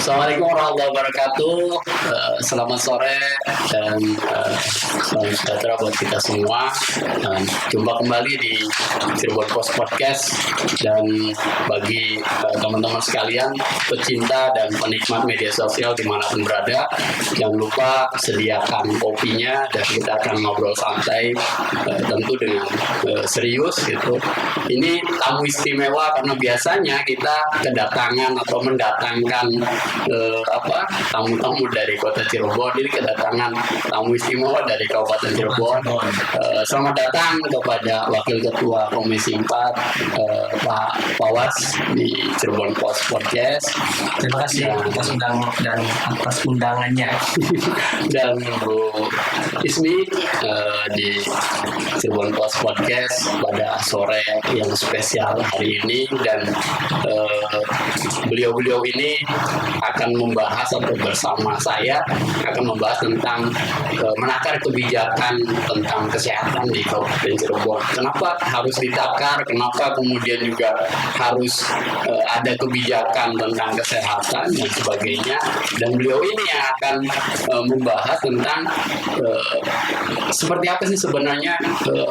Assalamualaikum warahmatullahi wabarakatuh. Selamat sore dan salam sejahtera buat kita semua. Jumpa kembali di Cirebon Post Podcast, dan bagi teman-teman sekalian pecinta dan penikmat media sosial dimanapun berada, jangan lupa sediakan kopinya dan kita akan ngobrol santai, tentu dengan serius gitu. Ini tamu istimewa karena biasanya kita kedatangan atau mendatangkan tamu-tamu dari Kota Cirebon. Ini kedatangan tamu istimewa dari Kabupaten Cirebon. Selamat datang kepada Wakil Ketua Komisi 4 Pak Pawas di Cirebon Post Podcast. Terima kasih atas undangannya. Dan Bu Ismi di Cirebon Post Podcast pada sore yang spesial hari ini, dan beliau-beliau ini akan membahas atau bersama saya akan membahas tentang menakar kebijakan tentang kesehatan di Kabupaten Cirebon. Kenapa harus ditakar? Kenapa kemudian juga harus ada kebijakan tentang kesehatan dan sebagainya? Dan beliau ini yang akan membahas tentang seperti apa sih sebenarnya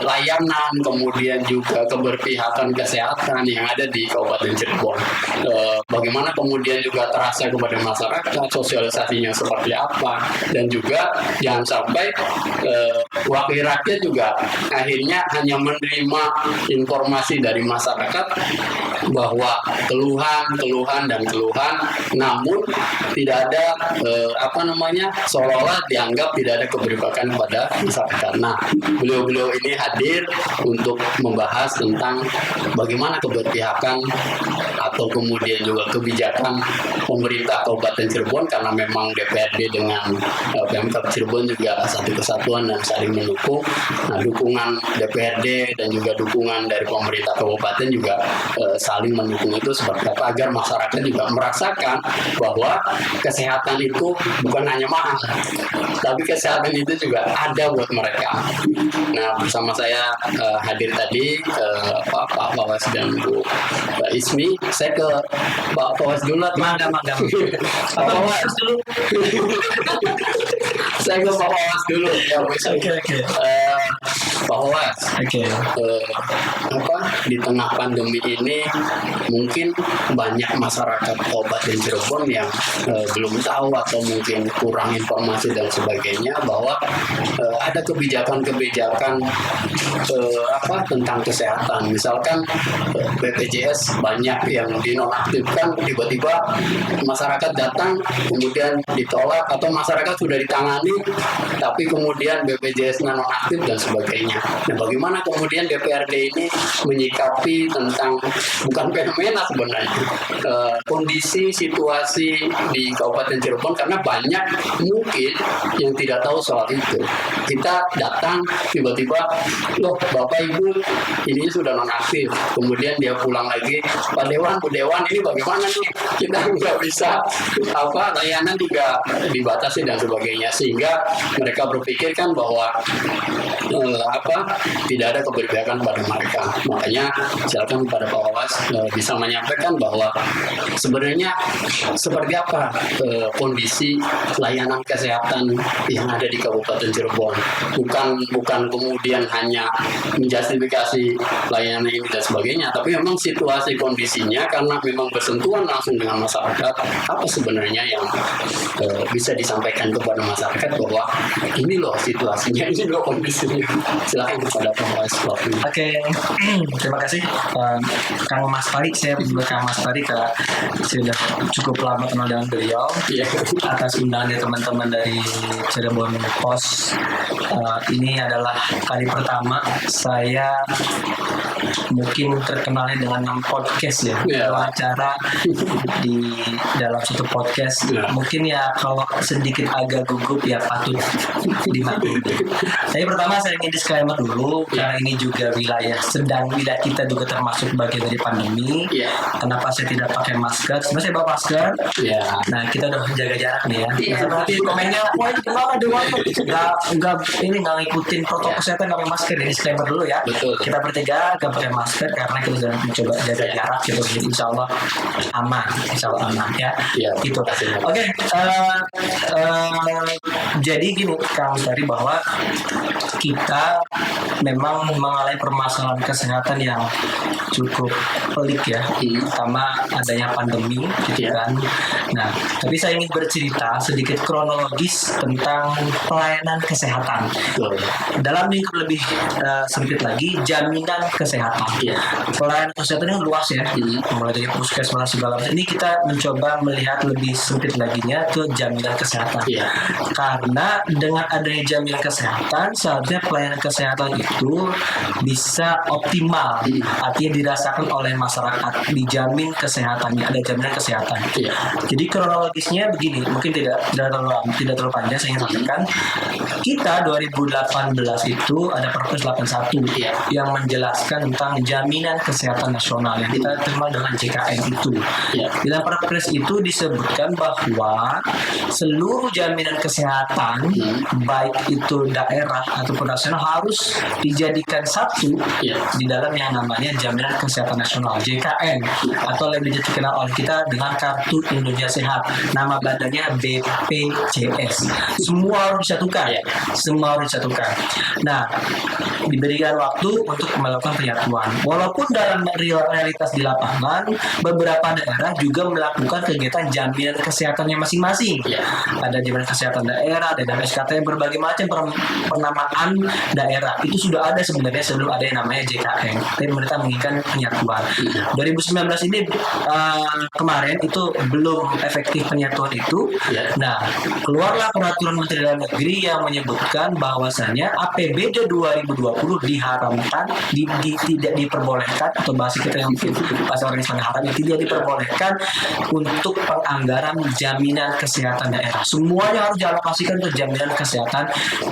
layanan, kemudian juga keberpihakan kesehatan yang ada di Kabupaten Cirebon. Bagaimana kemudian juga terasa kepada masyarakat, sosialisasinya seperti apa, dan juga jangan sampai wakil rakyat juga akhirnya hanya menerima informasi dari masyarakat bahwa keluhan dan keluhan, namun tidak ada seolah-olah dianggap tidak ada keberpihakan pada masyarakat. Nah, beliau-beliau ini hadir untuk membahas tentang bagaimana keberpihakan atau kemudian juga kebijakan pemerintah Kabupaten Cirebon, karena memang DPRD dengan Pemkab Cirebon juga satu kesatuan dan saling mendukung. Nah, dukungan DPRD dan juga dukungan dari pemerintah kabupaten juga saling mendukung itu seperti apa agar masyarakat juga merasakan bahwa kesehatan itu bukan hanya mahal, tapi kesehatan itu juga ada buat mereka. Nah, bersama saya hadir tadi Pak Pawas dan Bu Ismi. Saya ke Pak Pawas dulu. Mangga. Pak Pawas dulu. Saya ke Pak Pawas dulu. Ya, Oke. Pak Pawas. Oke. Di tengah pandemi ini mungkin banyak masyarakat Kabupaten Cirebon yang belum tahu atau mungkin kurang informasi dan sebagainya bahwa ada kebijakan-kebijakan tentang kesehatan. Misalkan BPJS banyak yang dinonaktifkan, tiba-tiba masyarakat datang kemudian ditolak, atau masyarakat sudah ditangani tapi kemudian BPJS nonaktif dan sebagainya. Nah, bagaimana kemudian DPRD ini menyikapi tentang bukan fenomena sebenarnya kondisi situasi di Kabupaten Cirebon, karena banyak mungkin yang tidak tahu soal itu. Kita datang tiba-tiba, loh Bapak Ibu ini sudah nonaktif, kemudian dia pulang lagi, Pak Dewan, Bu Dewan, ini bagaimana nih? Kita nggak bisa layanan juga dibatasi dan sebagainya, sehingga mereka berpikir kan bahwa tidak ada keberpihakan pada mereka. Makanya silakan kepada Pak Wawas bisa menyampaikan bahwa sebenarnya seperti apa kondisi layanan kesehatan yang ada di Kabupaten Cirebon. Bukan kemudian hanya menjustifikasi layanan ini dan sebagainya, tapi memang situasi kondisinya karena memang bersentuhan langsung dengan masyarakat. Apa sebenarnya yang bisa disampaikan kepada masyarakat bahwa ini loh situasinya, ini loh kondisinya. Silakan kepada Pak Wawas. Oke. Terima kasih Kang Mas Pari. Saya Kang Mas Pari sudah cukup lama kenal dengan beliau. Atas undangan dari teman-teman dari Cirebon Post. Ini adalah kali pertama saya mungkin terkenalnya dengan podcast ya. Wawancara di dalam satu podcast. Mungkin ya kalau sedikit agak gugup ya patut dimaklumi. Tapi pertama saya ingin disclaimer dulu, karena ini juga wilayah kita juga termasuk bagian dari pandemi. Kenapa saya tidak pakai masker. Sebenarnya saya bawa masker. Ya. Nah, kita udah jaga jarak nih ya. Iya. Seperti komennya, wah ini kenapa di warteg nggak ngikutin protokol kesehatan nggak pakai masker. Ini disclaimer dulu ya. Betul. Kita bertiga nggak pakai masker karena kita sudah mencoba jaga jarak gitu. Jadi insya Allah aman, ya. Iya. Gitu. Terima kasih. Oke. Jadi gini, Kang Mustari, bahwa kita memang mengalami permasalahan kesehatan yang cukup pelik ya, pertama adanya pandemi gitu kan. Nah, tapi saya ingin bercerita sedikit kronologis tentang pelayanan kesehatan. Betul. Dalam lingkup lebih sempit lagi, jaminan kesehatan. Iya. Pelayanan kesehatan ini luas ya, mulai dari puskesmas segala macam. Ini kita mencoba melihat lebih sempit laginya ke jaminan kesehatan. Iya. Karena dengan adanya jaminan kesehatan, seharusnya pelayanan kesehatan itu bisa optimal, artinya dirasakan oleh masyarakat, dijamin kesehatannya, ada jaminan kesehatan. Iya. Jadi kronologisnya begini, mungkin tidak terlalu panjang saya ingin sampaikan. Kita 2018 itu ada Perpres 81 Iya. yang menjelaskan tentang jaminan kesehatan nasional yang kita terima dengan JKN itu. Iya. Di dalam Perpres itu disebutkan bahwa seluruh jaminan kesehatan baik itu daerah ataupun nasional harus dijadikan satu Iya. di dalam yang namanya jaminan kesehatan nasional JKN, atau lebih dikenal oleh kita dengan Kartu Indonesia Sehat. Nama badannya BPJS. Semua harus disatukan. Iya. Semua harus disatukan. Nah, diberikan waktu untuk melakukan penyatuan. Walaupun dalam realitas di lapangan, beberapa daerah juga melakukan kegiatan jaminan kesehatannya masing-masing. Iya. Ada jaminan kesehatan daerah, ada SKT, berbagai macam penamaan daerah. Itu sudah ada sebenarnya sebelum ada yang namanya JKN. Tapi mereka menginginkan penyatuan. 2019 ini kemarin itu belum efektif penyatuan itu. Iya. Nah, keluarlah peraturan Menteri Dalam Negeri yang menyebutkan bahwasannya APBD 2020 diharamkan, tidak diperbolehkan, atau bahasa kita yang bahasa organisasi haram, tidak diperbolehkan untuk penganggaran jaminan kesehatan daerah. Semuanya harus dialokasikan untuk jaminan kesehatan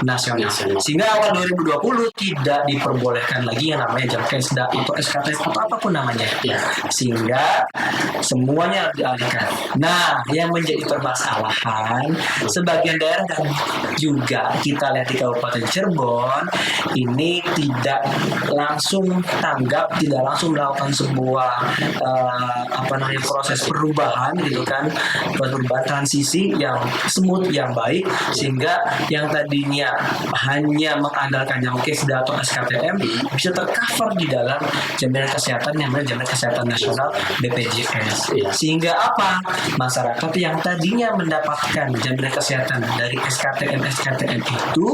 nasional. Sehingga awal 2020 tidak diperbolehkan lagi yang namanya Jamkesda atau SKT atau apapun namanya. Ya. Sehingga semuanya harus dialihkan. Nah, yang menjadi permasalahan sebagian daerah dan juga kita lihat di Kabupaten Cirebon ini tidak langsung tanggap, tidak langsung melakukan sebuah proses perubahan gitu kan, perubahan transisi yang smooth, yang baik, sehingga yang tadinya hanya mengandalkan Jamkesda atau SKTM bisa tercover di dalam jaminan kesehatan yang namanya jaminan kesehatan nasional BPJS. Sehingga apa? Masyarakat yang tadinya mendapatkan jaminan kesehatan dari SKTM itu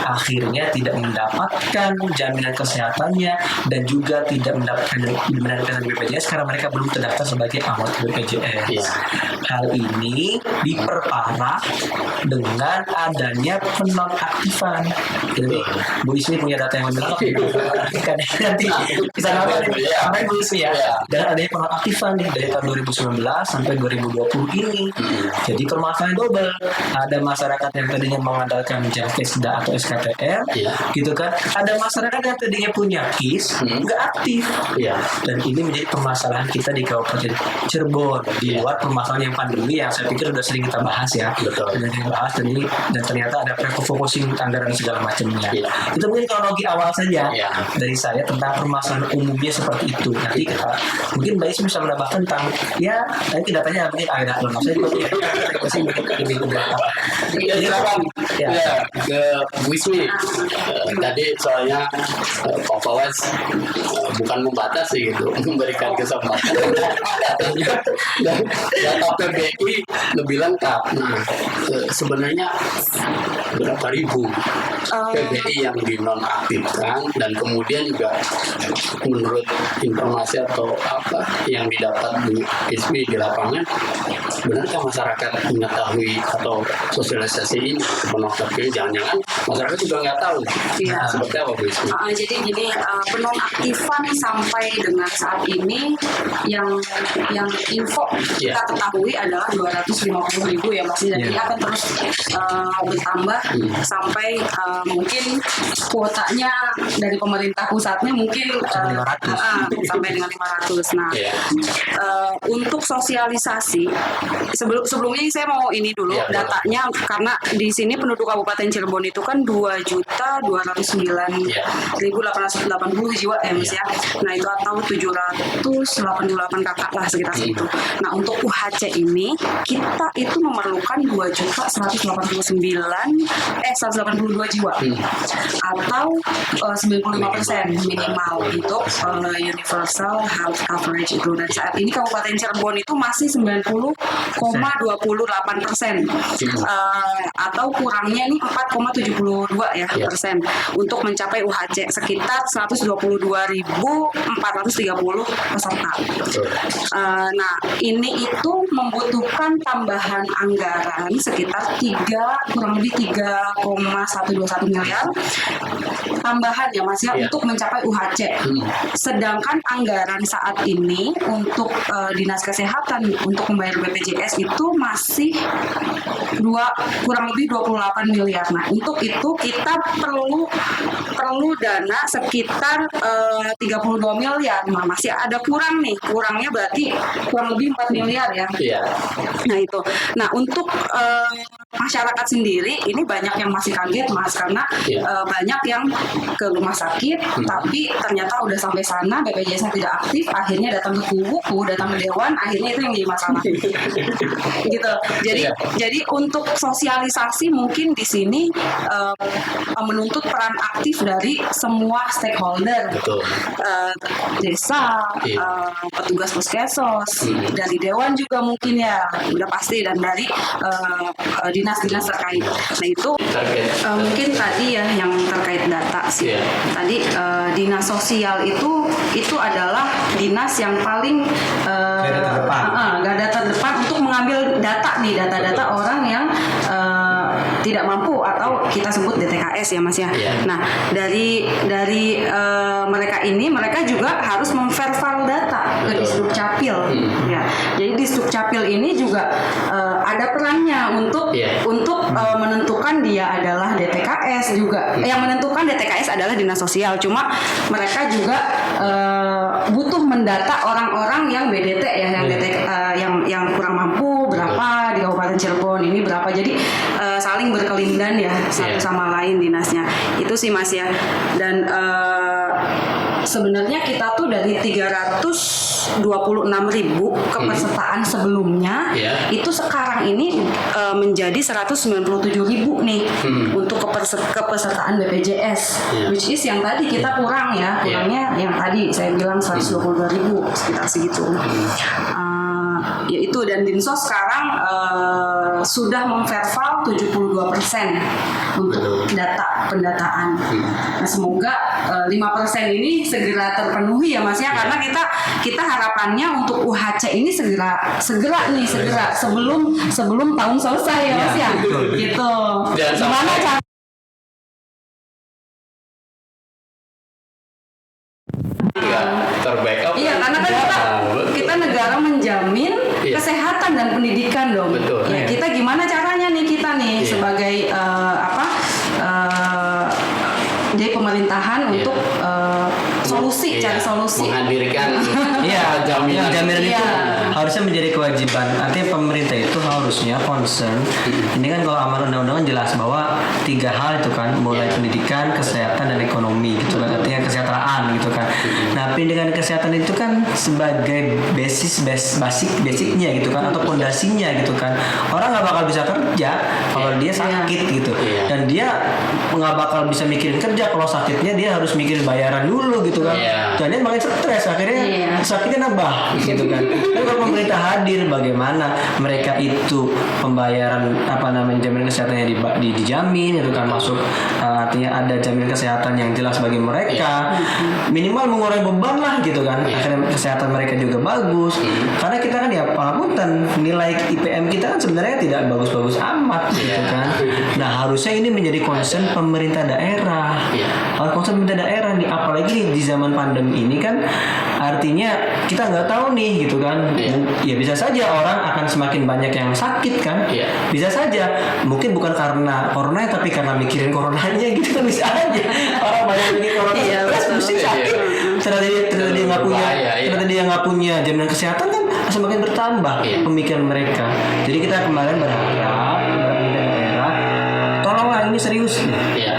akhirnya tidak mendapatkan jaminan kesehatannya dan juga tidak mendapatkan jaminan kesehatan BPJS karena mereka belum terdaftar sebagai anggota BPJS. Hal ini diperparah dengan adanya penonaktifan. Jadi Bu Ismi punya data yang lebih lengkap kan nanti bisa nonton sampai Bu Ismi ya. Dan adanya penonaktifan nih dari tahun 2019 sampai 2020 ini. Jadi permasalahan double. Ada masyarakat yang tadinya mengandalkan Jamkesda atau SKTM, gitu kan. Ada masyarakat yang tadinya punya KIS nggak aktif. Dan ini menjadi permasalahan kita di Kabupaten Cirebon di luar permasalahan yang pandemi yang saya pikir sudah sering kita bahas ya. Sudah sering bahas dan ternyata ada refocusing anggaran segala macamnya. Itu mungkin kronologi awal saja dari saya tentang permasalahan umumnya seperti itu. Nanti kita mungkin Mbak Ismi bisa menambahkan tentang nanti datanya mungkin agak lengkap saya masih lebih berapa. Ke Bu Ismi tadi soalnya Pak Fawaz bukan membatasi gitu, memberikan kesempatan dan data PBI lebih lengkap. Nah, sebenarnya berapa ribu PBI yang dinonaktifkan, dan kemudian juga menurut informasi atau apa yang didapat di ISMI di lapangan, benarkah masyarakat mengetahui atau sosialisasi ini penonaktifan? Jangan-jangan masyarakat juga nggak tahu. Seperti apa Bu Ismi? Jadi gini, penonaktifan sampai dengan saat ini yang info kita ketahui adalah 250.000 ya Mas, dan ini akan terus bertambah sampai mungkin kuotanya dari pemerintah pusatnya mungkin sampai dengan 500. Nah, untuk sosialisasi sebelumnya saya mau ini dulu datanya, karena di sini penduduk Kabupaten Cirebon itu kan 2.209.880 jiwa ya Mas ya. Nah itu atau 788 kakak lah sekitar segitu. Nah untuk UHC ini kita itu memerlukan 2.182 jiwa atau 95% minimal untuk universal health coverage itu. Dan saat ini Kabupaten Cirebon itu masih 90,28% atau kurangnya nih 4,72 ya persen untuk mencapai UHC sekitar 122.430 peserta. Nah ini itu membutuhkan tambahan anggaran sekitar kurang lebih 3,121 miliar tambahan ya Mas ya untuk mencapai UHC. Sedangkan anggaran saat ini untuk Dinas Kesehatan untuk membayar BPJS itu masih kurang lebih 28 miliar. Nah, untuk itu kita perlu dana sekitar 32 miliar. Nah, masih ada kurang nih. Kurangnya berarti kurang lebih 4 miliar ya. Nah, itu. Nah, untuk masyarakat sendiri ini banyak yang masih kaget Mas karena banyak yang ke rumah sakit tapi ternyata udah sampai sana BPJS tidak aktif, akhirnya datang ke kubu, datang ke dewan, akhirnya itu yang jadi masalah. Gitu. Jadi untuk sosialisasi mungkin di sini menuntut peran aktif dari semua stakeholder. Desa, petugas puskesmas, dari dewan juga mungkin ya, udah pasti, dan dari dinas-dinas terkait. Nah itu mungkin tadi ya yang terkait data sih. Tadi dinas sosial itu adalah dinas yang paling garda terdepan untuk mengambil data nih, data-data orang yang tidak mampu atau kita sebut DTKS ya Mas ya. Nah dari mereka juga harus memverify data ke Disdukcapil. Ya. Jadi Disdukcapil ini juga ada perannya untuk menentukan dia adalah DTKS juga. Yang menentukan DTKS adalah dinas sosial. Cuma mereka juga butuh mendata orang-orang yang BDT ya, yang kurang mampu berapa di Kabupaten Cirebon ini berapa. Jadi saling berkelindan ya satu sama lain dinasnya. Itu sih Mas ya. Dan sebenarnya kita tuh dari 326.000 kepesertaan sebelumnya itu sekarang ini menjadi 197.000 nih untuk kepesertaan BPJS, which is yang tadi kita kurangnya yang tadi saya bilang 122.000 sekitar segitu. Yaitu dan Dinsos sekarang sudah memverify 72% untuk pendataan. Nah, semoga 5% ini segera terpenuhi ya Mas ya, karena kita harapannya untuk UHC ini segera sebelum tahun selesai ya Mas ya. Gitu. Gimana cara terbackup? Iya, karena kan kita negara menjamin kesehatan dan pendidikan dong. Betul. Ya, kita gimana caranya nih kita sebagai jadi pemerintahan untuk cari solusi menghadirkan jaminan itu harusnya menjadi kewajiban. Artinya pemerintah itu harusnya concern. Ini kan kalau amanat undang-undangan jelas bahwa 3 hal itu kan, mulai pendidikan, kesehatan, dan ekonomi gitu kan. Artinya kesejahteraan gitu kan. Nah, pendidikan dan kesehatan itu kan sebagai basicnya gitu kan, atau pondasinya gitu kan. Orang nggak bakal bisa kerja kalau dia sakit gitu, dan dia nggak bakal bisa mikirin kerja kalau sakitnya, dia harus mikirin bayaran dulu gitu kan. Jadi makin stres, akhirnya sakitnya nambah gitu kan. Tapi kalau pemerintah hadir, bagaimana mereka itu pembayaran jaminan kesehatannya dijamin itu kan, masuk artinya ada jaminan kesehatan yang jelas bagi mereka, minimal mengurangi beban lah gitu kan. Akhirnya kesehatan mereka juga bagus, karena kita kan ya pengapunten, nilai IPM kita kan sebenarnya tidak bagus-bagus amat gitu kan. Nah, harusnya ini menjadi concern pemerintah daerah. Concern pemerintah daerah nih, apalagi di zaman pandemi ini kan artinya kita nggak tahu nih gitu kan. Iya. Ya bisa saja orang akan semakin banyak yang sakit kan. Iya. Bisa saja mungkin bukan karena corona tapi karena mikirin coronanya gitu kan, bisa aja orang banyak mikirin corona Iya, stres, betul. mesti sakit. Ternyata dia nggak punya, Berbahaya, iya. ternyata dia nggak punya jaminan kesehatan kan semakin bertambah Iya. pemikiran mereka. Jadi kita kemarin berharap pemerintah daerah tolonglah ini serius nih. Iya.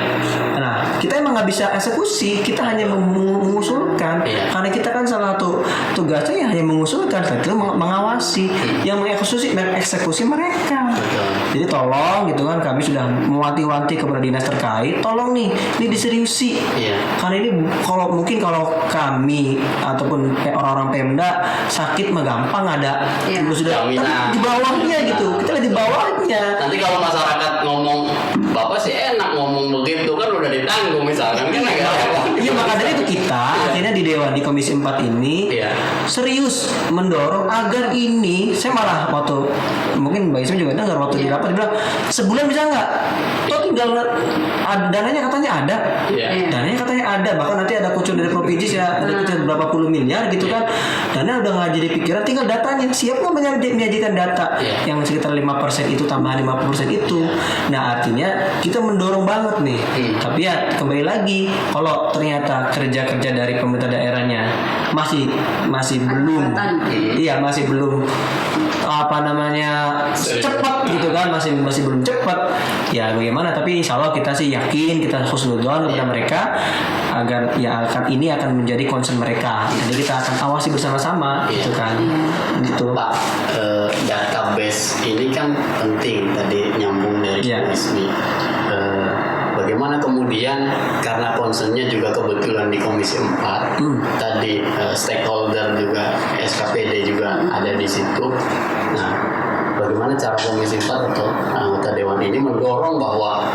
Nah, kita emang nggak bisa eksekusi, kita hanya mengusulkan. Iya. Karena kita kan salah satu tugasnya ya hanya mengusulkan, itu mengawasi. Yang mengeksekusi mereka. Betul. Jadi tolong gitu kan, kami sudah mewanti-wanti kepada dinas terkait, tolong nih, ini diseriusi. Iya. Karena ini kalau kami ataupun orang-orang Pemda sakit mah gampang ada, Iya. sudah Jaminan. tapi di bawahnya gitu, kita lihat di bawahnya. Nanti kalau masyarakat ngomong, Bapak sih enak ngomong begitu kan udah ditanggung misalkan kan agak repot. Iya, maka dari itu kita akhirnya di Dewan di Komisi 4 ini Iya. serius mendorong agar ini, saya malah waktu mungkin Mbak Isma juga dengar waktu di rapat dia bilang sebulan bisa nggak? Toh tinggal dananya katanya ada, Iya. dananya katanya ada, bahkan nanti ada kucur dari provinsi ya, ada kucur berapa puluh miliar gitu kan, dana udah nggak jadi pikiran, tinggal datanya siap nggak menyajikan data Iya. yang sekitar 5% itu tambahan 50% itu. Nah artinya kita mendorong banget nih. Tapi ya kembali lagi, kalau ternyata kerja-kerja dari pemerintah daerahnya masih belum, iya masih belum apa namanya cepat gitu kan, masih belum cepat. Ya bagaimana? Tapi insya Allah kita sih yakin, kita husnudzon kepada mereka agar ini akan menjadi concern mereka. Jadi kita akan awasi bersama-sama gitu kan. Gitu. Pak, database ini kan penting tadi nyambung dari Iya. Ismi. Bagaimana kemudian karena concernnya juga kebetulan di Komisi 4 tadi stakeholder juga SKPD juga ada di situ. Nah, bagaimana cara Komisi 4 atau anggota Dewan ini mendorong bahwa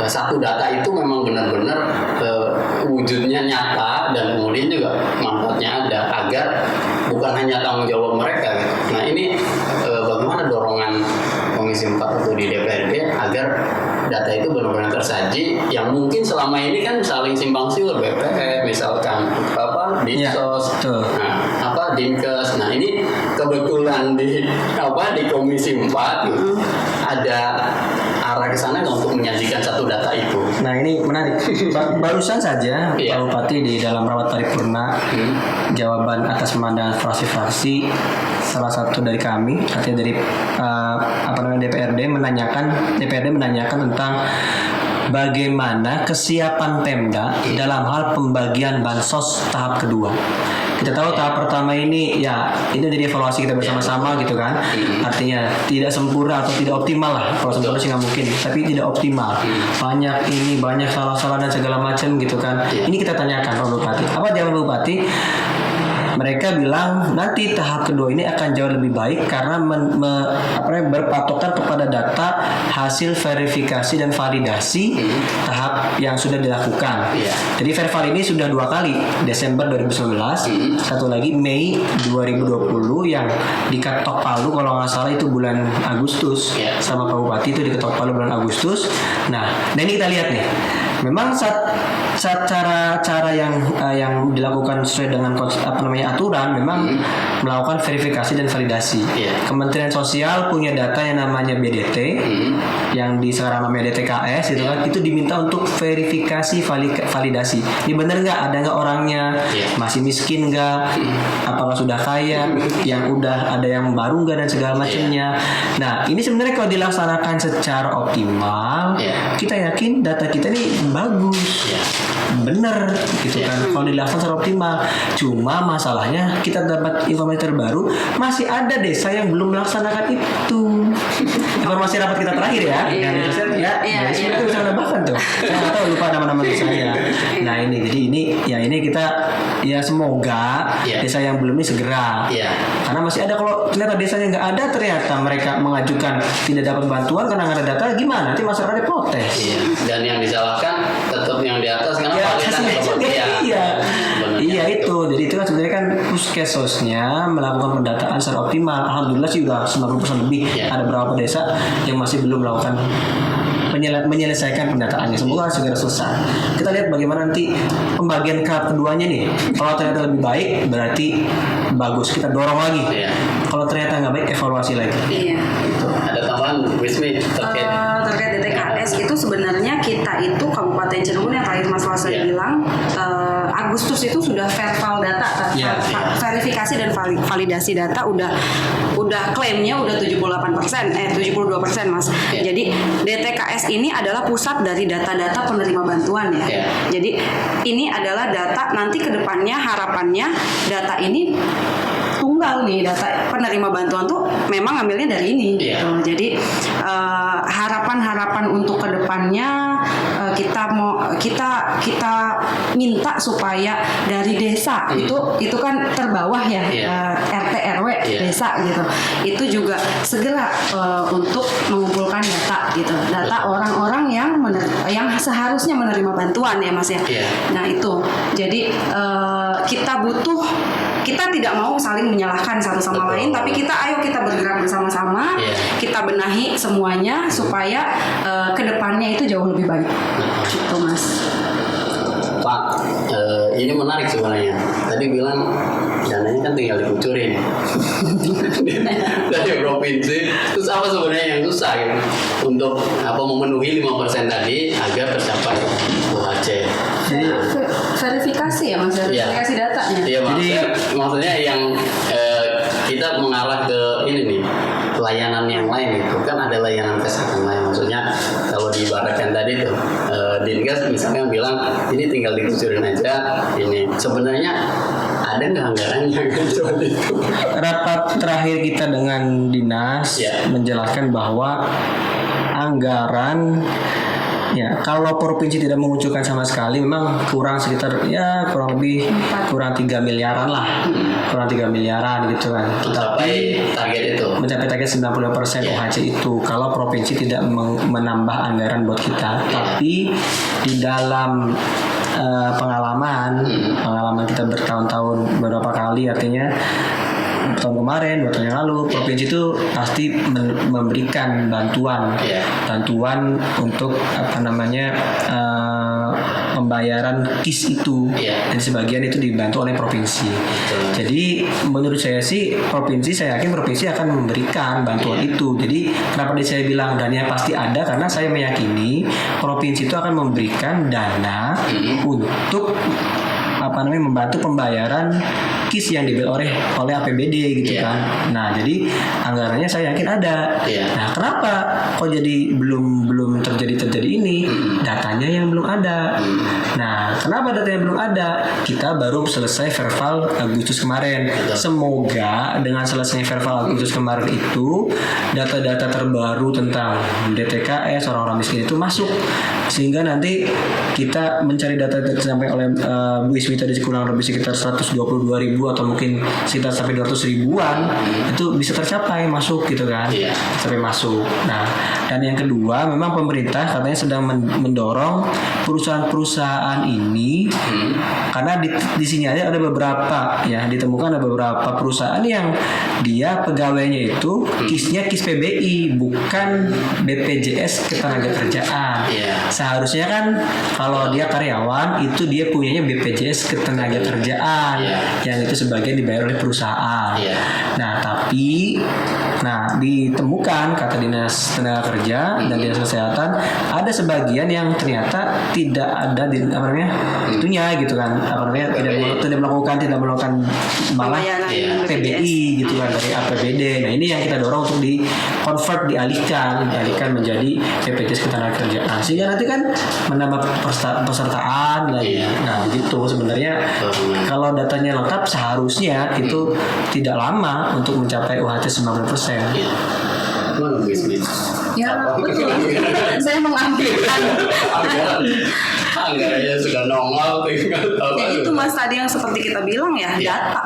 satu data itu memang benar-benar wujudnya nyata dan kemudian juga manfaatnya ada agar bukan hanya tanggung jawab mereka gitu. Nah ini bagaimana dorongan Komisi 4 atau di DPRD agar data itu benar-benar tersaji yang mungkin selama ini kan saling simpang siur, BPE misalkan Dinsos, betul. Dinkes. Nah ini kebetulan di Komisi 4 ada arah ke sana nggak untuk menyajikan satu data itu. Nah ini menarik. Barusan saja Iya. Pak Bupati di dalam rapat paripurna jawaban atas pemandangan fraksi-fraksi salah satu dari kami, artinya dari DPRD menanyakan tentang bagaimana kesiapan Pemda dalam hal pembagian bansos tahap kedua. Kita tahu tahap pertama ini ya ini dari evaluasi kita bersama-sama gitu kan. Artinya tidak sempurna atau tidak optimal lah. Kalau sempurna sih nggak mungkin, tapi tidak optimal. Banyak salah-salah dan segala macam gitu kan. Ini kita tanyakan Pak Bupati. Apa jawaban Bupati? Mereka bilang nanti tahap kedua ini akan jauh lebih baik karena berpatokan kepada data hasil verifikasi dan validasi tahap yang sudah dilakukan. Iya. Jadi verval ini sudah 2 kali, Desember 2019, satu lagi Mei 2020 yang diketok Palu kalau nggak salah itu bulan Agustus. Iya. Sama Pak Bupati itu diketok Palu bulan Agustus. Nah ini kita lihat nih. Memang saat cara yang dilakukan sesuai dengan aturan memang melakukan verifikasi dan validasi. Iya. Kementerian Sosial punya data yang namanya BDT yang sekarang namanya DTKS itu kan, itu diminta untuk verifikasi validasi. Ini benar nggak, ada nggak orangnya, Iya. masih miskin nggak, apakah sudah kaya, yang udah ada yang baru nggak dan segala macamnya. Nah ini sebenarnya kalau dilaksanakan secara optimal, Iya. kita yakin data kita ini bagus, Iya. bener gitu kan. Kalau dilaksanakan secara optimal, cuma masalahnya kita dapat informasi terbaru masih ada desa yang belum melaksanakan itu. Informasi rapat kita terakhir ya, Iya. dan itu Iya, dari sini iya. itu bisa menambahkan tuh. Saya nggak tahu, lupa nama-nama desanya. Nah ini jadi ini kita ya semoga Iya. desa yang belum ini segera. Iya. Karena masih ada, kalau ternyata desanya nggak ada, ternyata mereka mengajukan tidak dapat bantuan karena nggak ada data, gimana? Nanti masyarakatnya protes. Iya. Dan yang disalahkan tetap yang di atas karena Ya, Pak Desan iya itu. Jadi itu kan sebenarnya kan puskesosnya melakukan pendataan secara optimal. Alhamdulillah sih udah 90% lebih. Iya. Ada beberapa desa yang masih belum melakukan menyelesaikan pendataannya. Semoga segera selesai. Kita lihat bagaimana nanti pembagian keduanya nih. Kalau ternyata lebih baik berarti bagus, kita dorong lagi. Iya. Kalau ternyata nggak baik, evaluasi lagi. Iya. Ada tambahan Wismi terkait Terkait DTKS itu sebenarnya kita itu Kabupaten Cirebon yang tadi Mas Wasri Iya. bilang Agustus itu sudah verval data, Iya. verifikasi dan validasi data udah klaimnya udah 72% Mas. Iya. Jadi DTKS ini adalah pusat dari data-data penerima bantuan ya. Iya. Jadi ini adalah data nanti kedepannya harapannya data ini tunggal nih, data penerima bantuan tuh memang ngambilnya dari ini. Iya. Gitu. Jadi harapan-harapan untuk kedepannya kita minta supaya dari desa itu kan terbawah ya, Iya. RT RW Iya. desa gitu, itu juga segera untuk mengumpulkan data gitu, data orang-orang yang seharusnya menerima bantuan ya Mas ya. Iya. Nah itu jadi kita tidak mau saling menyalahkan satu sama Betul. lain, tapi ayo kita bergerak bersama-sama, Iya. kita benahi semuanya supaya kedepannya itu jauh lebih baik. Gitu Mas. Pak, ini menarik sebenarnya. Tadi bilang dananya kan tinggal dikucurin dari provinsi. Terus apa sebenarnya yang susah gitu untuk memenuhi 5% tadi agar tercapai UHC? Jadi Verifikasi ya Mas, verifikasi datanya. Iya, maksudnya yang kita mengarah ke ini nih, layanan yang lain itu kan ada layanan kesehatan lain. Maksudnya kalau diibaratkan tadi tuh Dinkes misalnya bilang ini tinggal dikucurin aja, ini sebenarnya ada nggak anggarannya kan seperti itu? rapat terakhir kita dengan dinas Iya. menjelaskan bahwa anggaran ya kalau provinsi tidak mengucurkan sama sekali memang kurang sekitar kurang lebih kurang 3 miliaran lah, kurang 3 miliaran gitu kan. Mencapai target itu. Mencapai target 90% UHC itu kalau provinsi tidak menambah anggaran buat kita. Tapi di dalam pengalaman kita bertahun-tahun beberapa kali, artinya tahun kemarin, 2 tahun yang lalu, provinsi itu pasti memberikan bantuan untuk pembayaran KIS itu. Dan sebagian itu dibantu oleh provinsi. Jadi menurut saya sih saya yakin provinsi akan memberikan bantuan itu. Jadi kenapa saya bilang dananya pasti ada, karena saya meyakini provinsi itu akan memberikan dana untuk membantu pembayaran KIS yang dibayar oleh APBD gitu kan. Nah, jadi anggarannya saya yakin ada. Nah, kenapa kok jadi belum terjadi ini? Datanya yang belum ada. Nah, kenapa datanya belum ada? Kita baru selesai verval Agustus kemarin. Semoga dengan selesai verval Agustus kemarin itu data-data terbaru tentang DTKS orang-orang miskin itu masuk, sehingga nanti kita mencari data sampai oleh Bu Ismi tadi kurang lebih sekitar 122.000 atau mungkin sekitar sampai 200.000-an itu bisa tercapai masuk gitu kan. Sampai masuk. Nah, dan yang kedua memang pemerintah katanya sedang mendorong perusahaan-perusahaan ini karena di sini aja ada beberapa ditemukan ada beberapa perusahaan yang dia pegawainya itu KIS-nya KIS PBI bukan BPJS Ketenagakerjaan. Seharusnya kan kalau dia karyawan itu dia punyanya BPJS Ketenagakerjaan yang itu sebagian dibayar oleh perusahaan. Nah, tapi ditemukan kata Dinas Tenaga Kerja dan Dinas Kesehatan ada sebagian yang ternyata tidak ada itunya gitu kan, tidak melakukan malah PBI gitu kan dari APBD. Nah, ini yang kita dorong untuk dialihkan menjadi BPJS Ketenagakerjaan, sehingga nanti kan menambah pesertaan lagi. Nah, begitu sebenarnya kalau datanya lengkap seharusnya itu tidak lama untuk mencapai UHC 90%. Mana bisnis? Ya betul. Saya mengambilkan. Anggarannya sudah nongol, tinggal tahu. Ya itu Mas tadi yang seperti kita bilang ya, data.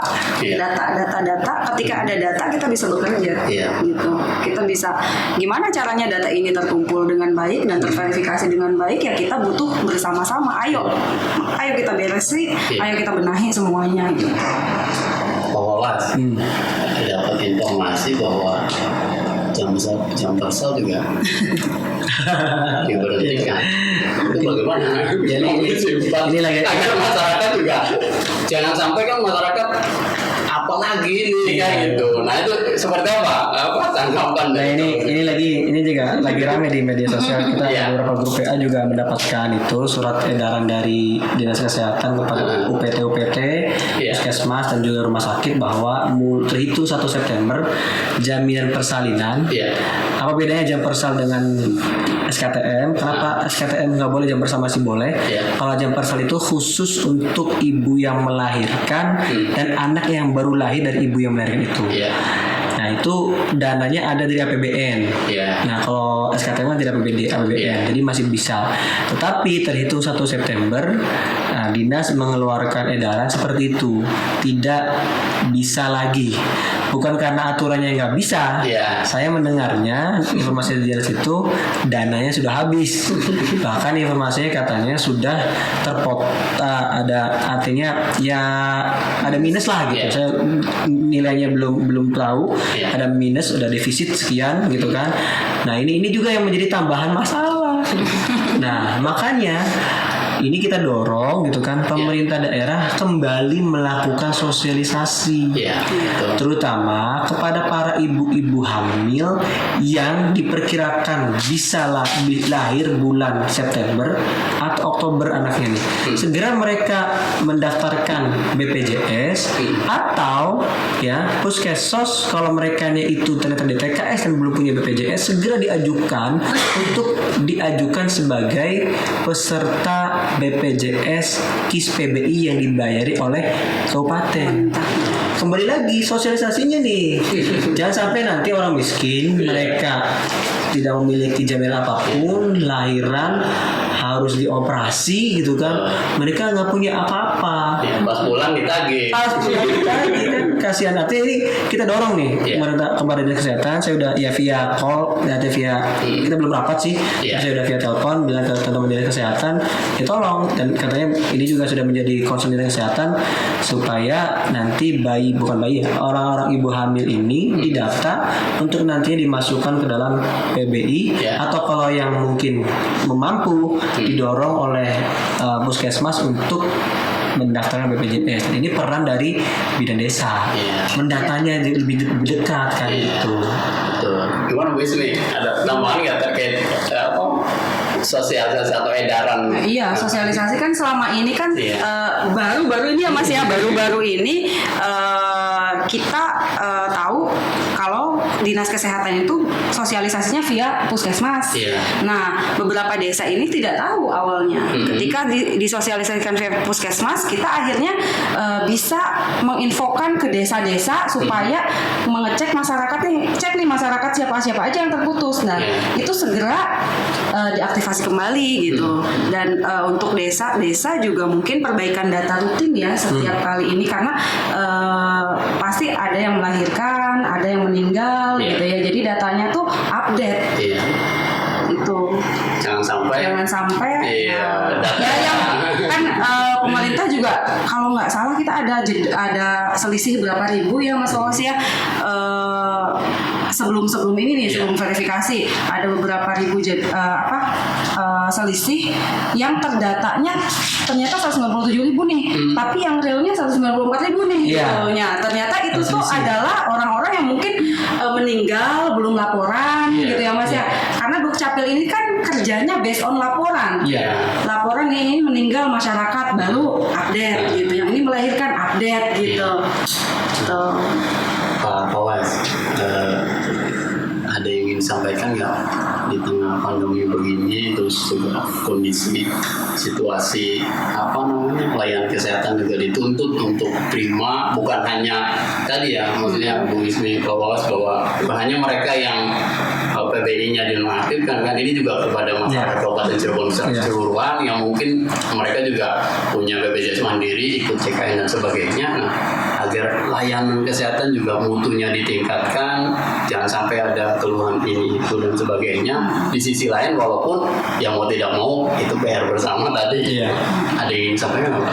Ketika ada data kita bisa bekerja. Gitu. Kita bisa gimana caranya data ini terkumpul dengan baik dan terverifikasi dengan baik, ya kita butuh bersama-sama. Ayo kita beresi, ayo kita benahi semuanya gitu. Dapat informasi bahwa jam parsel juga diberhentikan. Itu bagaimana? Jadi ini lagi agar masyarakat juga jangan sampai kan masyarakat apalagi ini kan gitu. Nah itu seperti apa tanggapan Nah dari ini juga lagi rame di media sosial kita. Iya. Beberapa grup WA juga mendapatkan itu surat edaran dari Dinas Kesehatan kepada UPT, Iya. Puskesmas dan juga rumah sakit bahwa terhitung 1 September jaminan persalinan. Iya. Apa bedanya jam persal dengan SKTM? Kenapa SKTM nggak boleh, jam persal masih boleh? Iya. Kalau jam persal itu khusus untuk ibu yang melahirkan dan anak yang baru lahir dari ibu yang melahirkan itu. Iya. Nah itu dananya ada dari APBN. Iya. Nah kalau SKTM kan tidak APBN, Iya. jadi masih bisa. Tetapi terhitung 1 September, dinas mengeluarkan edaran seperti itu, tidak bisa lagi. Bukan karena aturannya nggak bisa. Iya. Saya mendengarnya informasi dari dinas itu dananya sudah habis. Bahkan informasinya katanya sudah ada artinya ya ada minus lah gitu. Iya. Saya nilainya belum tahu. Iya. Ada minus, udah defisit sekian gitu kan. Nah ini juga yang menjadi tambahan masalah. Nah makanya ini kita dorong gitu kan, pemerintah daerah kembali melakukan sosialisasi. Iya. Betul. Terutama kepada para ibu-ibu hamil yang diperkirakan bisa lahir bulan September atau Oktober anaknya nih. Segera mereka mendaftarkan BPJS atau ya Puskesmas kalau mereka itu ternyata di TKS dan belum punya BPJS, segera diajukan untuk diajukan sebagai peserta BPJS KIS PBI yang dibayari oleh kabupaten. Kembali lagi sosialisasinya nih. Jangan sampai nanti orang miskin mereka tidak memiliki jaminan apapun, lahiran harus dioperasi gitu kan. Mereka nggak punya apa-apa. Ya, pas pulang ditagih. Kan kasihan. Artinya ini kita dorong nih kepada dinas kesehatan. Saya udah ya via call, kita belum rapat sih. Iya. Saya udah via telepon bilang ke teman-teman dinas kesehatan, ya tolong, dan katanya ini juga sudah menjadi concern dinas kesehatan supaya nanti orang-orang ibu hamil ini didaftar untuk nantinya dimasukkan ke dalam PBI atau kalau yang mungkin mampu didorong oleh Puskesmas untuk mendaftarkan BPJS. Ini peran dari bidan desa, mendatanya lebih dekat kan gitu. Betul. Gimana Bu Ismi? Ada tambahan nggak terkait sosialisasi atau edaran? Iya, sosialisasi kan selama ini kan baru-baru ini ya Mas ya, baru-baru ini kita tahu kalau dinas kesehatan itu sosialisasinya via Puskesmas. Iya. Nah, beberapa desa ini tidak tahu awalnya. Ketika disosialisasikan via Puskesmas, kita akhirnya bisa menginfokan ke desa-desa supaya mengecek masyarakat nih, cek nih masyarakat siapa aja yang terputus. Nah, itu segera diaktifasi kembali gitu. Dan untuk desa juga mungkin perbaikan data rutin ya setiap kali ini karena pasti ada yang melahirkan, ada yang meninggal gitu ya. Jadi datanya tuh update. Iya. Itu. Jangan sampai ya yang kan pemerintah juga kalau nggak salah kita ada selisih berapa ribu ya Mas Wawas ya. Sebelum ini nih, sebelum verifikasi ada beberapa ribu selisih yang terdatanya ternyata 197.000 nih, tapi yang realnya 194.000 nih. Ternyata itu tuh adalah orang-orang yang mungkin meninggal belum laporan gitu ya Mas ya. Karena Dukcapil ini kan kerjanya based on laporan. Laporan ini meninggal masyarakat baru update gitu, yang ini melahirkan update gitu. Pak Wawas, ada yang ingin disampaikan nggak di tengah pandemi begini, terus juga kondisi situasi pelayanan kesehatan juga dituntut untuk prima, bukan hanya tadi ya, maksudnya Bu Ismi, Pak Wawas, bahwa bukan hanya mereka yang PBI-nya dinonaktifkan kan, ini juga kepada masyarakat Kabupaten Cirebon keseluruhan yang mungkin mereka juga punya BPJS mandiri, ikut CKN dan sebagainya. Nah, hal agar layanan kesehatan juga mutunya ditingkatkan, jangan sampai ada keluhan ini itu dan sebagainya. Di sisi lain walaupun yang mau tidak mau itu PR bersama tadi. Iya. Ada yang ingin sampaikan apa?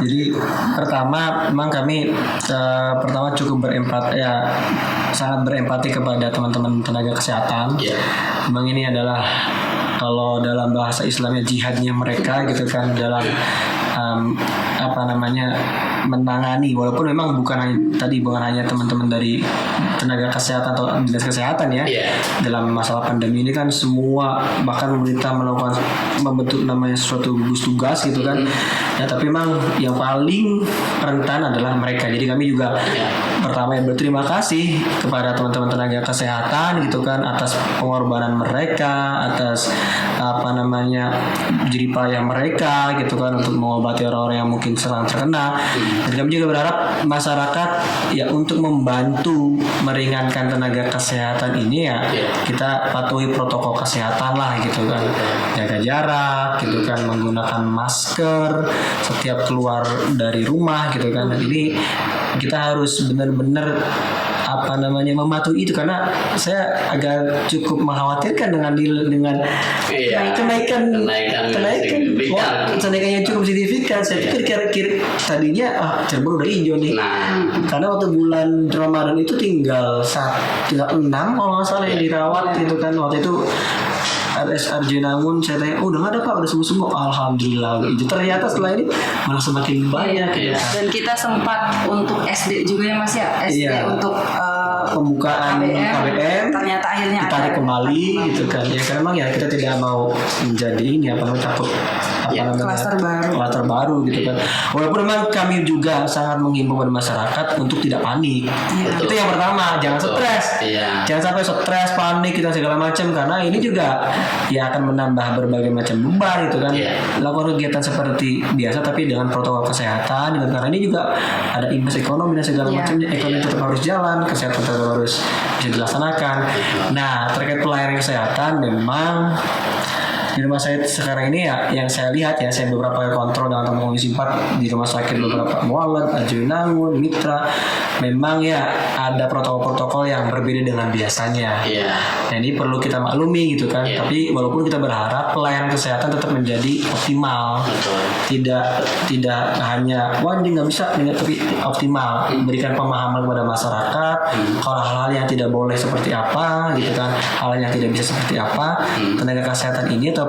Jadi pertama memang kami pertama cukup sangat berempati kepada teman-teman tenaga kesehatan. Iya. Memang ini adalah kalau dalam bahasa Islamnya jihadnya mereka gitu kan dalam menangani, walaupun memang bukan hanya teman-teman dari tenaga kesehatan atau dinas kesehatan ya. Dalam masalah pandemi ini kan semua, bahkan pemerintah membentuk namanya suatu gugus tugas gitu kan. Ya, tapi memang yang paling rentan adalah mereka. Jadi kami juga pertama yang berterima kasih kepada teman-teman tenaga kesehatan gitu kan atas pengorbanan mereka, atas jeripayah mereka gitu kan untuk mengobati orang-orang yang mungkin sedang terkena. Dan kami juga berharap masyarakat ya untuk membantu meringankan tenaga kesehatan ini ya kita patuhi protokol kesehatan lah gitu kan, jaga jarak gitu kan, menggunakan masker setiap keluar dari rumah gitu kan. Dan ini kita harus benar-benar mematuhi itu, karena saya agak cukup mengkhawatirkan dengan kenaikan yang cukup signifikan. Saya pikir kira-kira tadinya Cirebon udah hijau nih. Karena waktu bulan Ramadan itu tinggal 6 kalau nggak salah yang dirawat gitu kan. Waktu itu RSRJ, namun saya tanya, udah nggak ada Pak, udah sembuh. Alhamdulillah. Ternyata setelah ini malah semakin banyak. Dan kita sempat untuk SD juga ya Mas ya, SD untuk pembukaan KBM ternyata akhirnya ditarik kembali gitu kan. Ya karena memang ya kita tidak mau menjadi takut klaster baru gitu kan. Walaupun memang kami juga sangat menghimbau pada masyarakat untuk tidak panik. Itu yang pertama, jangan stres. Jangan sampai stres, panik kita segala macam, karena ini juga ya akan menambah berbagai macam beban gitu kan. Lakukan kegiatan seperti biasa tapi dengan protokol kesehatan gitu, karena ini juga ada imbas ekonomi dan segala macamnya. Ekonomi tetap harus jalan, kesehatan tetap harus bisa dilaksanakan. Nah, terkait pelayanan kesehatan memang di rumah sakit sekarang ini ya yang saya lihat ya, saya beberapa kali kontrol dengan teman komisi 4 di rumah sakit beberapa Mualad, Ajunangun, Mitra, memang ya ada protokol-protokol yang berbeda dengan biasanya. Nah, ini perlu kita maklumi gitu kan. Tapi walaupun kita berharap pelayanan kesehatan tetap menjadi optimal, tidak hanya ini nggak bisa, tapi optimal, memberikan pemahaman kepada masyarakat kalau hal-hal yang tidak boleh seperti apa gitu kan, hal yang tidak bisa seperti apa. Tenaga kesehatan ini atau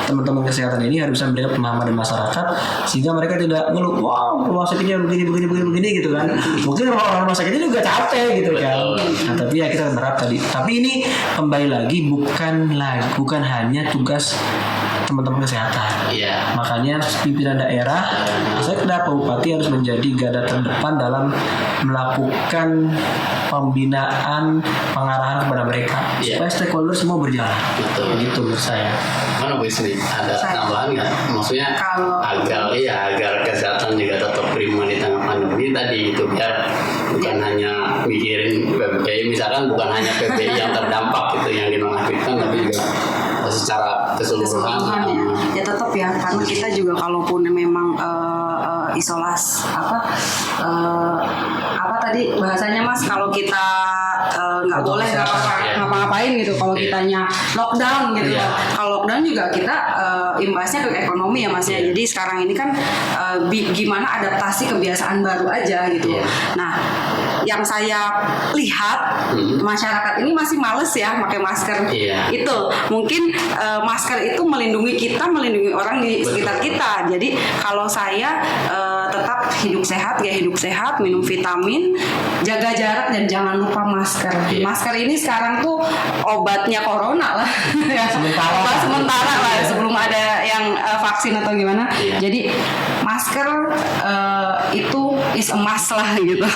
teman-teman kesehatan ini harus bisa memberikan pemahaman di masyarakat sehingga mereka tidak ngeluh, rumah sakitnya begini gitu kan. Mungkin orang rumah sakitnya juga capek gitu kan. Nah, tapi ya kita berharap tapi ini kembali lagi bukan hanya tugas teman-teman kesehatan. Makanya pimpinan daerah, saya kira Pak Bupati harus menjadi garda terdepan dalam melakukan pembinaan, pengarahan kepada mereka supaya stakeholder semua berjalan. Gitu menurut saya. Mana Bu Isni, ada tambahan nggak? Maksudnya agar kesehatan juga tetap prima di tengah pandemi tadi itu, biar bukan hanya mikirin PBI, misalkan bukan hanya PBI yang terdampak gitu yang dinonaktifkan, tapi juga secara keseluruhan ya tetap ya, karena kita juga kalaupun memang isolasi tadi bahasanya Mas, kalau kita nggak boleh ngapa-ngapain gitu, kalau kitanya lockdown gitu kalau lockdown juga kita imbasnya ke ekonomi ya Mas ya. Jadi sekarang ini kan gimana adaptasi kebiasaan baru aja gitu. Nah, yang saya lihat masyarakat ini masih males ya pakai masker. Itu mungkin masker itu melindungi kita, melindungi orang di sekitar kita. Jadi kalau saya tetap hidup sehat, minum vitamin, jaga jarak, dan jangan lupa masker. Masker ini sekarang tuh obatnya corona lah. Sementara lah sebelum ada yang vaksin atau gimana. Jadi masker itu is a must lah gitu.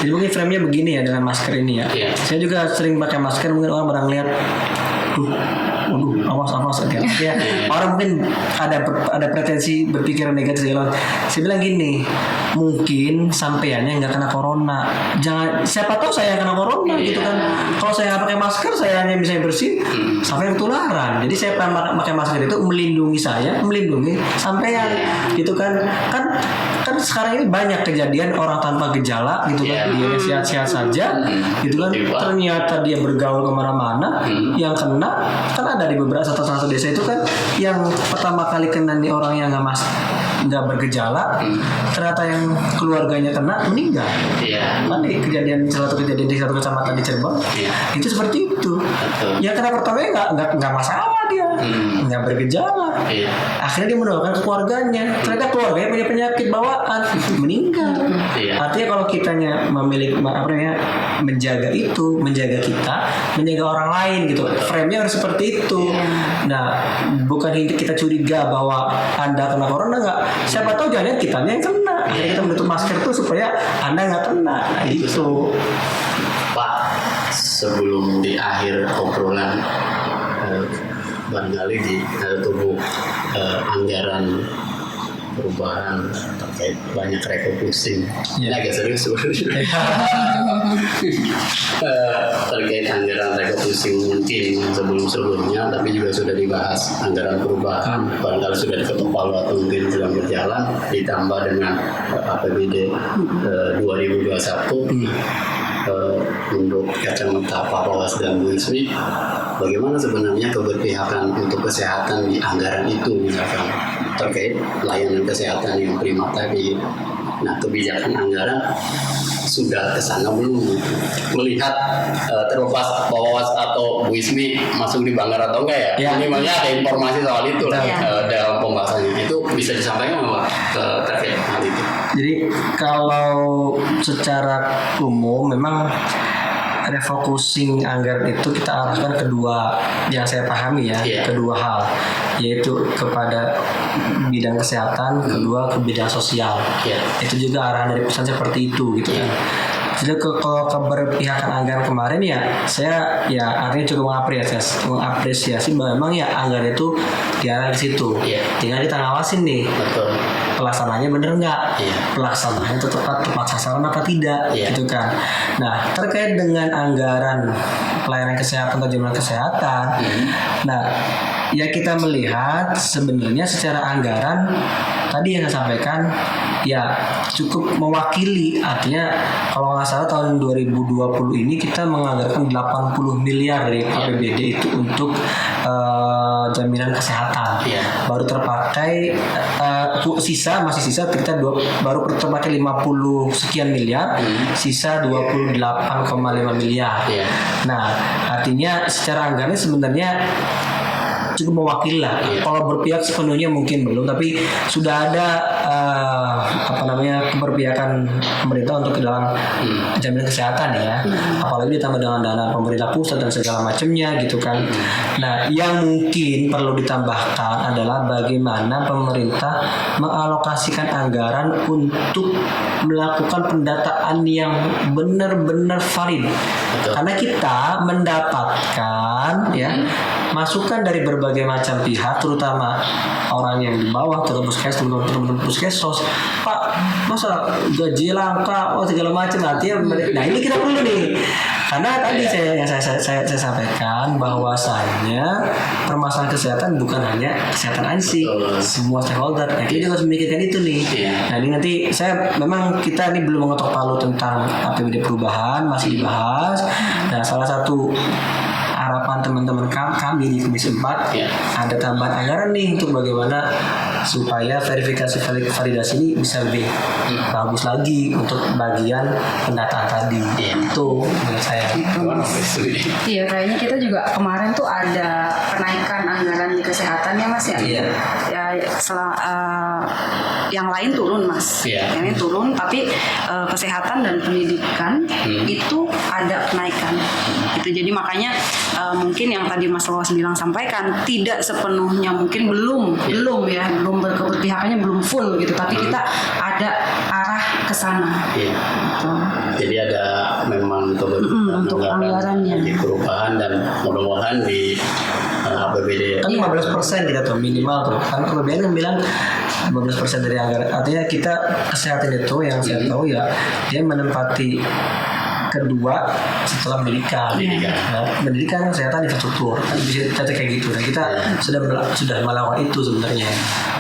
Jadi mungkin frame-nya begini ya dengan masker ini ya. Saya juga sering pakai masker, mungkin orang barang lihat awas gitu ya. Orang mungkin ada pretensi berpikiran negatif segala. Saya bilang gini, mungkin sampeannya nggak kena corona. Jangan, siapa tahu saya yang kena corona gitu kan. Kalau saya nggak pakai masker, saya hanya bisa bersih sampai ketularan. Jadi saya pakai masker itu melindungi saya, melindungi sampean gitu kan. Kan kan sekarang ini banyak kejadian orang tanpa gejala gitu kan, dia sehat-sehat saja gitu kan, ternyata dia bergaul kemana-mana, yang kena kan ada di beberapa satu desa itu kan, yang pertama kali kena nih orang yang nggak bergejala, ternyata yang keluarganya kena meninggal. Kan kejadian satu kejadian di satu kecamatan di Cirebon itu seperti itu. Ya karena pertamanya nggak masalah dia, nggak bergejala. Akhirnya dia menularkan ke keluarganya. Ternyata keluarganya punya penyakit bawaan, meninggal. Artinya kalau kitanya memiliki menjaga itu, menjaga kita, menjaga orang lain gitu. Frame-nya harus seperti itu. Nah, bukan kita curiga bahwa Anda kena corona nggak. Siapa tahu jangan kitanya yang kena. Akhirnya kita menutup masker tuh supaya Anda nggak kena. Nah, gitu. Pak, sebelum di akhir obrolan barangkali di tubuh anggaran perubahan terkait banyak refocusing. Ini agak serius sebenarnya. Terkait anggaran refocusing mungkin sebelum-sebelumnya, tapi juga sudah dibahas anggaran perubahan, barangkali sudah diketok palu atau mungkin sedang berjalan, ditambah dengan APBD 2021 untuk kacamata Pak Wawas dan Bu Ismi. Bagaimana sebenarnya keberpihakan untuk kesehatan di anggaran itu, misalkan terkait layanan kesehatan yang prima tadi. Nah, kebijakan anggaran sudah kesana belum? Melihat terlepas Pak Wawas atau Bu Ismi masuk di Banggar atau enggak ya? Minimalnya ada informasi soal itu lah dalam pembahasannya. Itu bisa disampaikan Pak terkait hal itu. Jadi kalau secara umum memang refocusing anggaran itu kita arahkan kedua, yang saya pahami kedua hal, yaitu kepada bidang kesehatan, kedua ke bidang sosial. Itu juga arahan dari pesan seperti itu gitu kan. Jadi kalau keberpihakan anggaran kemarin saya artinya cukup mengapresiasi bahwa memang anggaran itu diarahkan ke situ. Tinggal kita ngawasin nih. Betul. Pelaksanaannya bener nggak? Pelaksanaannya tepat sasaran apa tidak? Gitu kan. Nah, terkait dengan anggaran pelayanan kesehatan atau jaminan kesehatan, nah ya kita melihat sebenarnya secara anggaran tadi yang saya sampaikan cukup mewakili. Artinya kalau nggak salah tahun 2020 ini kita menganggarkan 80 miliar dari APBD itu untuk jaminan kesehatan. Baru terpakai masih sisa kita baru terpakai 50 sekian miliar, sisa 28,5 miliar. Nah, artinya secara anggaran sebenarnya cukup mewakili lah. Kalau berpihak sepenuhnya mungkin belum, tapi sudah ada keberpihakan pemerintah untuk ke dalam jaminan kesehatan apalagi ditambah dengan dana pemerintah pusat dan segala macamnya gitu kan. Nah, yang mungkin perlu ditambahkan adalah bagaimana pemerintah mengalokasikan anggaran untuk melakukan pendataan yang benar-benar valid. Karena kita mendapatkan masukan dari berbagai macam pihak, terutama orang yang di bawah, teman-teman puskesmas, Pak, masa gaji langka, segala macam. Nah, ini kita perlu nih, karena tadi saya sampaikan bahwasanya permasalahan kesehatan bukan hanya kesehatan ansih, semua stakeholder. Nah, kita juga harus memikirkan itu nih. Nah, ini nanti kita ini belum mengetok palu tentang APBD perubahan, masih dibahas. Nah, salah satu harapan teman-teman kami di Komisi 4 ada tambahan anggaran nih untuk bagaimana supaya verifikasi validasi ini bisa lebih bagus lagi untuk bagian pendataan tadi. Itu menurut saya. Iya, kayaknya kita juga kemarin tuh ada kenaikan anggaran di kesehatan Mas yang lain turun Mas. Yang lain turun, tapi kesehatan dan pendidikan itu ada kenaikan. Itu jadi makanya mungkin yang tadi Mas Wawas bilang sampaikan tidak sepenuhnya mungkin belum berkeberpihakannya belum full gitu, tapi kita ada arah ke sana. Gitu. Jadi ada memang untuk anggarannya di perubahan dan mudah-mudahan di APBD kan 15% kita tuh minimal tuh. Kan KPBN bilang 15% dari anggaran. Artinya kita kesehatan itu yang saya tahu dia menempati kedua setelah pendidikan. Pendidikan kesehatan infrastruktur kan bisa kayak gitu. Nah kita sudah melakukan itu sebenarnya.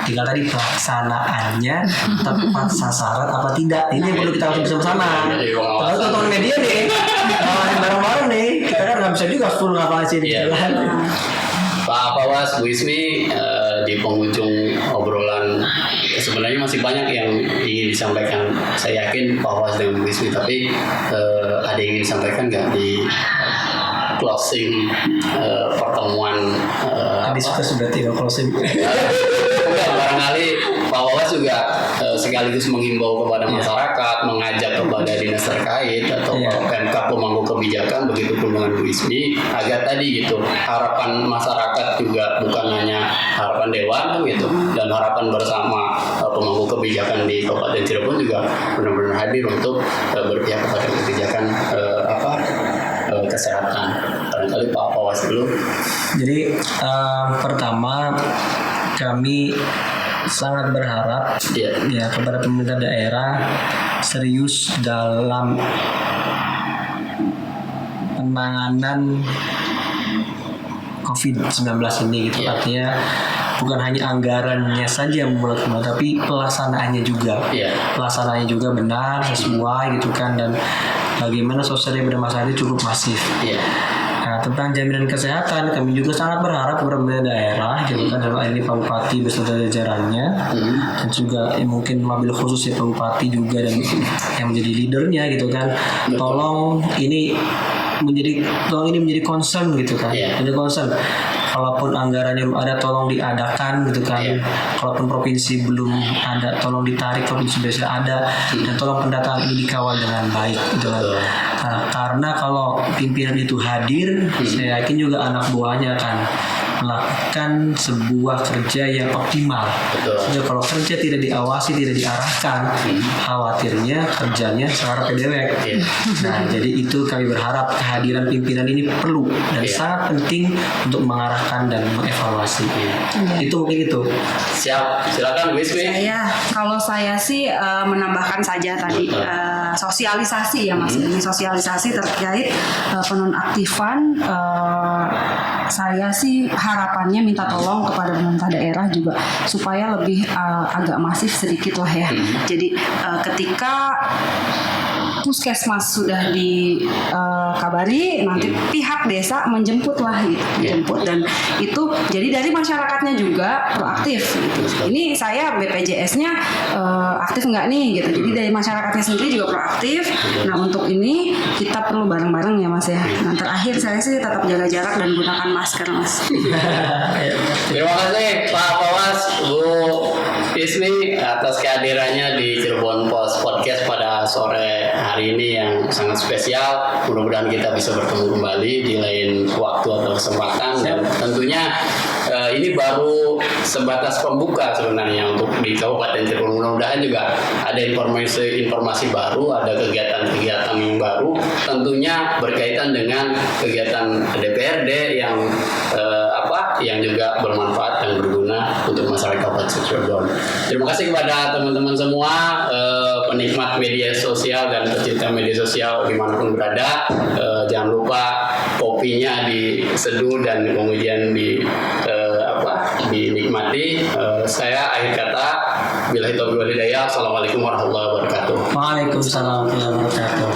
Tinggal tadi pelaksanaannya tepat sasaran apa tidak. Ini yang perlu kita lakukan bersama-sama. Kalau teman media nih, bareng-bareng nih, kita kan nggak bisa juga full ngapalin sini. Pak Fawaz, Bu Ismi, di penghujung obrolan sebenarnya masih banyak yang ingin disampaikan. Saya yakin Pak Fawaz dan Bu Ismi, tapi ada yang ingin disampaikan nggak di closing pertemuan? Diskusi berarti ya closing. Enggak, barangkali Pak Wawas juga sekaligus menghimbau kepada masyarakat, mengajak kepada dinas terkait atau Pemkab pemangku kebijakan, begitu pun dengan Bu Ismi, agar tadi gitu harapan masyarakat juga bukan hanya harapan dewan gitu, dan harapan bersama pemangku kebijakan di Kabupaten Cirebon juga benar-benar hadir untuk berpihak kepada kebijakan kesehatan. Barangkali Pak Wawas dulu. Jadi pertama kami sangat berharap ya kepada pemerintah daerah serius dalam penanganan COVID-19 ini gitu. Artinya bukan hanya anggarannya saja yang membuat, tapi pelaksanaannya juga. Pelaksanaannya juga benar, sesuai gitu kan, dan bagaimana sosialisasi pada masyarakat itu cukup masif. Nah, tentang jaminan kesehatan kami juga sangat berharap kepada pemerintah daerah gitu kan, dalam hal ini Pak Bupati beserta jajarannya dan juga mungkin mobil khusus ya Pak Bupati juga dan yang menjadi leadernya gitu kan, tolong ini menjadi concern gitu kan. Jadi concern, kalaupun anggarannya belum ada tolong diadakan gitu kan. Kalaupun provinsi belum ada tolong ditarik, provinsi biasa ada, dan tolong pendataan ini dikawal dengan baik gitu kan. Nah, karena kalau pimpinan itu hadir, saya yakin juga anak buahnya akan melakukan sebuah kerja yang optimal. Jadi kalau kerja tidak diawasi, tidak diarahkan, khawatirnya kerjanya secara pedewek. Nah, jadi itu kami berharap kehadiran pimpinan ini perlu dan sangat penting untuk mengarahkan dan mengevaluasi. Itu mungkin itu. Siap, silakan Bu Ismi. Kalau saya sih menambahkan saja tadi sosialisasi ya Mas. Ini sosialisasi terkait penonaktifan. Saya sih harapannya minta tolong kepada pemerintah daerah juga supaya lebih agak masif sedikit lah ya. Jadi ketika puskesmas sudah dikabari, nanti pihak desa menjemput lah gitu, menjemput, dan itu jadi dari masyarakatnya juga proaktif gitu. Ini saya BPJS-nya aktif nggak nih gitu, jadi dari masyarakatnya sendiri juga proaktif. Nah untuk ini kita perlu bareng-bareng ya Mas ya. Nah terakhir saya sih tetap jaga jarak dan gunakan masker Mas. Terima kasih Pak Fawaz, Bu Ismi atas kehadirannya di Cirebon Post Podcast pada sore hari ini yang sangat spesial. Mudah-mudahan kita bisa bertemu kembali di lain waktu atau kesempatan, dan tentunya ini baru sebatas pembuka sebenarnya untuk di Kabupaten Cirebon. Mudah-mudahan juga ada informasi baru, ada kegiatan-kegiatan yang baru, tentunya berkaitan dengan kegiatan DPRD yang yang juga bermanfaat dan berguna untuk masyarakat Kabupaten Cirebon. Terima kasih kepada teman-teman semua, penikmat media sosial dan pecinta media sosial dimanapun berada. Jangan lupa kopinya diseduh dan kemudian dinikmati. Saya akhir kata, billahi taufiq wal hidayah. Assalamualaikum warahmatullahi wabarakatuh. Waalaikumsalam warahmatullahi wabarakatuh.